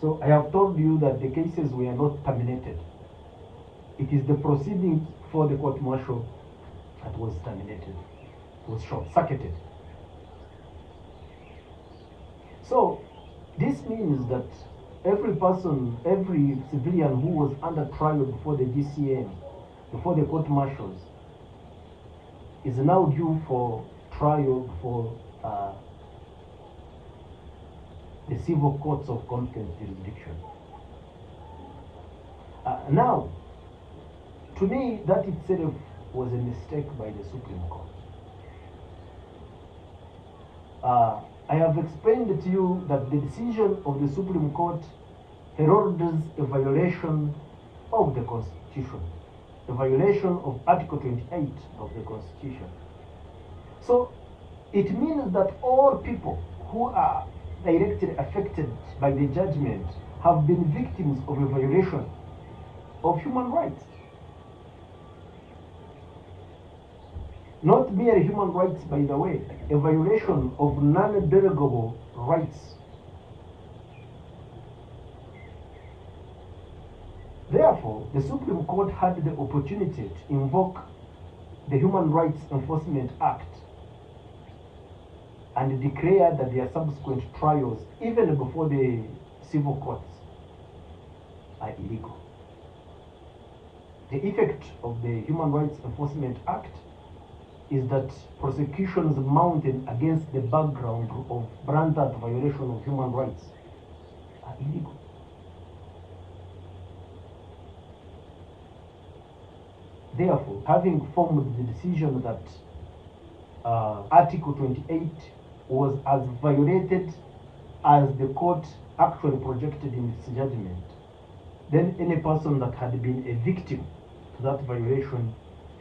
So I have told you that the cases were not terminated. It is the proceedings for the court martial that was terminated, was short-circuited. So this means that every person, every civilian who was under trial before the GCM, before the court martials, is now due for trial before the civil courts of competent jurisdiction. Now, to me, that itself was a mistake by the Supreme Court. I have explained to you that the decision of the Supreme Court heralds a violation of the Constitution, a violation of Article 28 of the Constitution. So it means that all people who are directly affected by the judgment have been victims of a violation of human rights. Not mere human rights, by the way, a violation of non-derogable rights. Therefore, the Supreme Court had the opportunity to invoke the Human Rights Enforcement Act and declare that their subsequent trials, even before the civil courts, are illegal. The effect of the Human Rights Enforcement Act is that prosecutions mounted against the background of blatant violation of human rights are illegal. Therefore, having formed the decision that Article 28 was as violated as the court actually projected in its judgment, then any person that had been a victim to that violation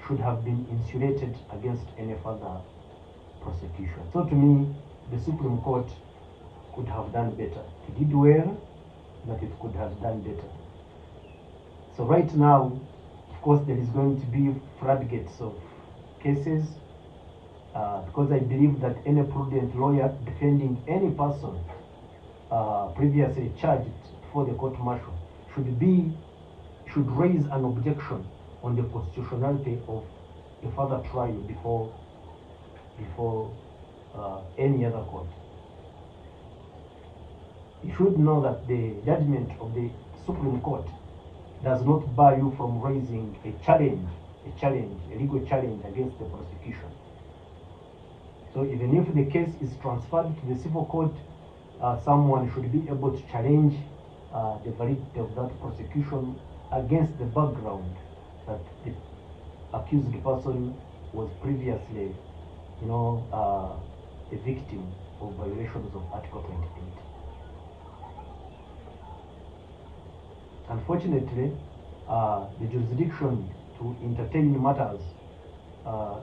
should have been insulated against any further prosecution. So to me, the Supreme Court could have done better. It did well, but it could have done better. So right now, of course, there is going to be floodgates of cases because I believe that any prudent lawyer defending any person previously charged before the court martial should raise an objection on the constitutionality of a further trial before any other court. You should know that the judgment of the Supreme Court does not bar you from raising a legal challenge against the prosecution. So even if the case is transferred to the civil court, someone should be able to challenge the validity of that prosecution against the background that the accused person was previously, a victim of violations of Article 28. Unfortunately, the jurisdiction to entertain matters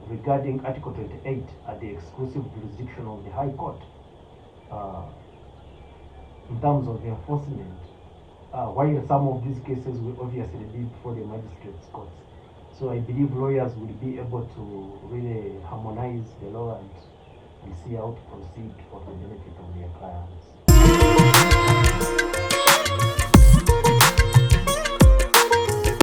regarding Article 28 are the exclusive jurisdiction of the High Court in terms of enforcement, while some of these cases will obviously be before the magistrates' courts. So I believe lawyers will be able to really harmonize the law and see how to proceed for the benefit of their clients.